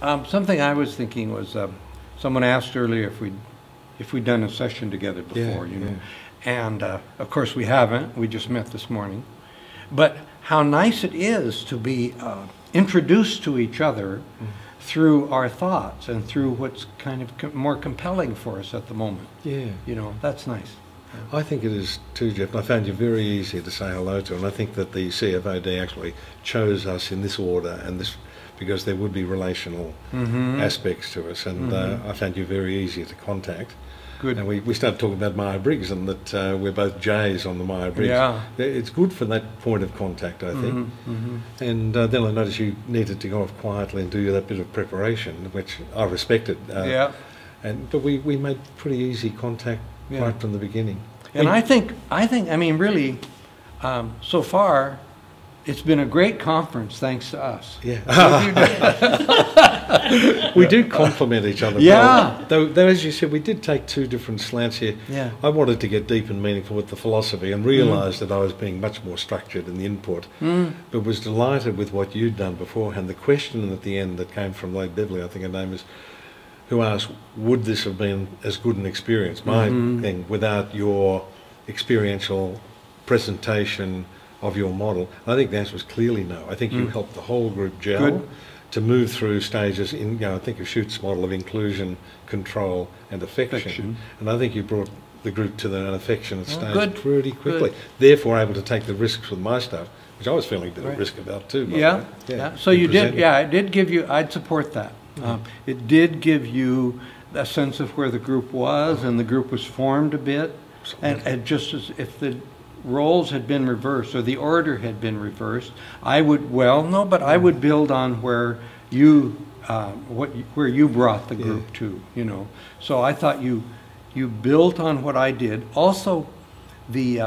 Something I was thinking was, someone asked earlier if we'd done a session together before, you know, and of course we haven't. We just met this morning, but how nice it is to be introduced to each other through our thoughts and through what's kind of more compelling for us at the moment. Yeah, you know, that's nice. I think it is too, Geoff. I found you very easy to say hello to, and I think that the CFOD actually chose us in this order and this because there would be relational aspects to us, and I found you very easy to contact. Good. And we started talking about Myers-Briggs and that we're both J's on the Myers-Briggs. Yeah. It's good for that point of contact, I think. And then I noticed you needed to go off quietly and do that bit of preparation, which I respected. But we made pretty easy contact right from the beginning. And I think, I mean, really, so far, it's been a great conference, thanks to us. Yeah. We do complement each other. Yeah. Well. Though, as you said, we did take two different slants here. Yeah. I wanted to get deep and meaningful with the philosophy and realised that I was being much more structured in the input, but was delighted with what you'd done beforehand. The question at the end that came from Lake Beverley, I think her name is, who asked, would this have been as good an experience? My thing, without your experiential presentation of your model, I think the answer was clearly no. I think you helped the whole group gel to move through stages in, you know, I think of Schutt's model of inclusion, control and affection. And I think you brought the group to an affectionate stage pretty quickly. Therefore able to take the risks with my stuff, which I was feeling a bit of risk about too. Yeah. So you did, it did give you, I'd support that. It did give you a sense of where the group was, and the group was formed a bit, and just as if the roles had been reversed or the order had been reversed, I would I would build on where you where you brought the group to, you know. So I thought you built on what I did. Also, the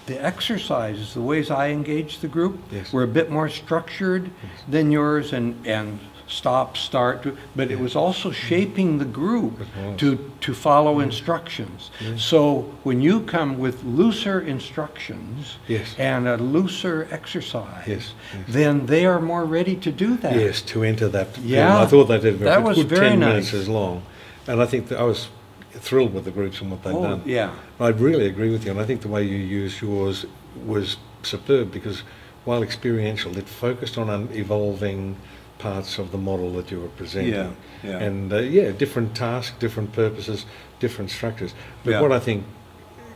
exercises, the ways I engaged the group were a bit more structured than yours, and stop, start, but it was also shaping the group to follow instructions. So when you come with looser instructions and a looser exercise, then they are more ready to do that. Yes, to enter that. I thought they did that was very 10 nice. Minutes as long, and I think that I was thrilled with the groups and what they've done. Yeah, I really agree with you, and I think the way you used yours was superb, because while experiential, it focused on evolving parts of the model that you were presenting. And different tasks, different purposes, different structures. But what I think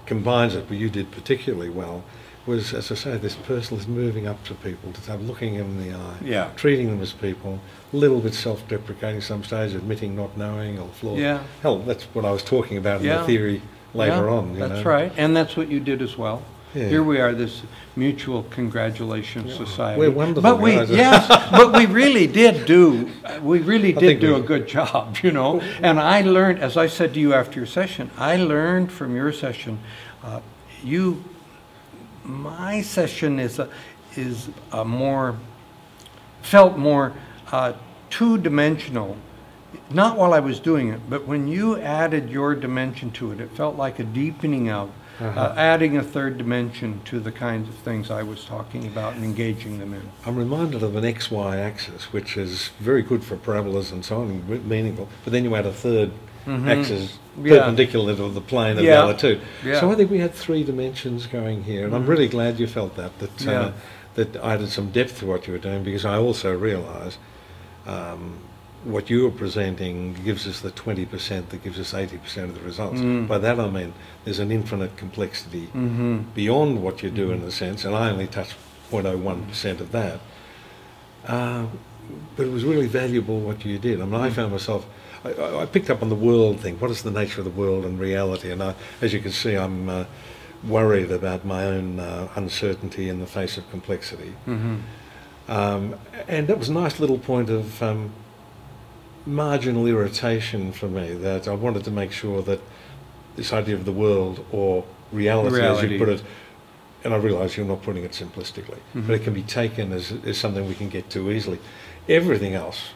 combines it, what you did particularly well, was, as I say, this person is moving up to people, to start looking them in the eye, treating them as people, a little bit self-deprecating some stage, admitting not knowing or flaws. Hell, that's what I was talking about in the theory later on. That's right, and that's what you did as well. Here we are, this mutual congratulations society. We're wonderful. But but we really did do a good job, you know. And I learned, as I said to you after your session, I learned from your session. My session felt more two-dimensional. Not while I was doing it, but when you added your dimension to it, it felt like a deepening of. Adding a third dimension to the kinds of things I was talking about and engaging them in. I'm reminded of an XY axis, which is very good for parabolas and so on, meaningful, but then you add a third axis perpendicular to the plane of the other two. So I think we had three dimensions going here, and I'm really glad you felt that I added some depth to what you were doing, because I also realise what you are presenting gives us the 20% that gives us 80% of the results. By that I mean there's an infinite complexity beyond what you do in a sense, and I only touched 0.01% of that. But it was really valuable what you did. I mean, I found myself, I picked up on the world thing. What is the nature of the world and reality? And as you can see, I'm worried about my own uncertainty in the face of complexity. And that was a nice little point of marginal irritation for me, that I wanted to make sure that this idea of the world, or reality as you put it, and I realise you're not putting it simplistically, but it can be taken as something we can get to easily. Everything else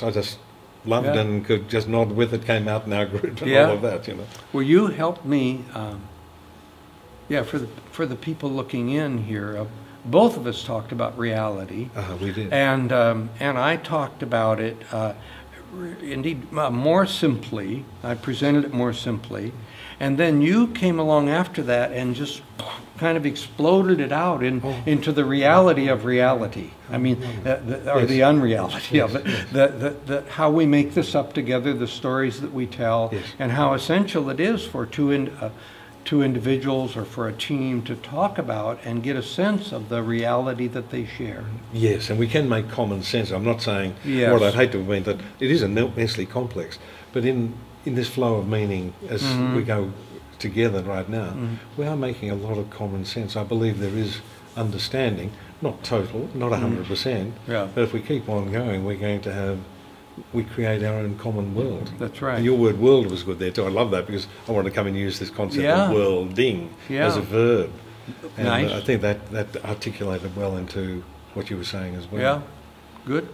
I just loved and could just nod with. It came out in our group and all of that, you know. Well, you helped me, for the people looking in here, both of us talked about reality. We did. And I talked about it, indeed, more simply. I presented it more simply. And then you came along after that and just kind of exploded it out into the reality of reality. I mean, or the unreality of it. How we make this up together, the stories that we tell, and how essential it is for two individuals or for a team to talk about and get a sense of the reality that they share. Yes, and we can make common sense. I'm not saying what I'd hate to have been that it is immensely complex, but in this flow of meaning as we go together right now, we are making a lot of common sense. I believe there is understanding, not total, not 100%, but if we keep on going, we're going to we create our own common world. That's right. And your word world was good there too. I love that because I want to come and use this concept of worlding as a verb. And nice. I think that articulated well into what you were saying as well. Yeah, good.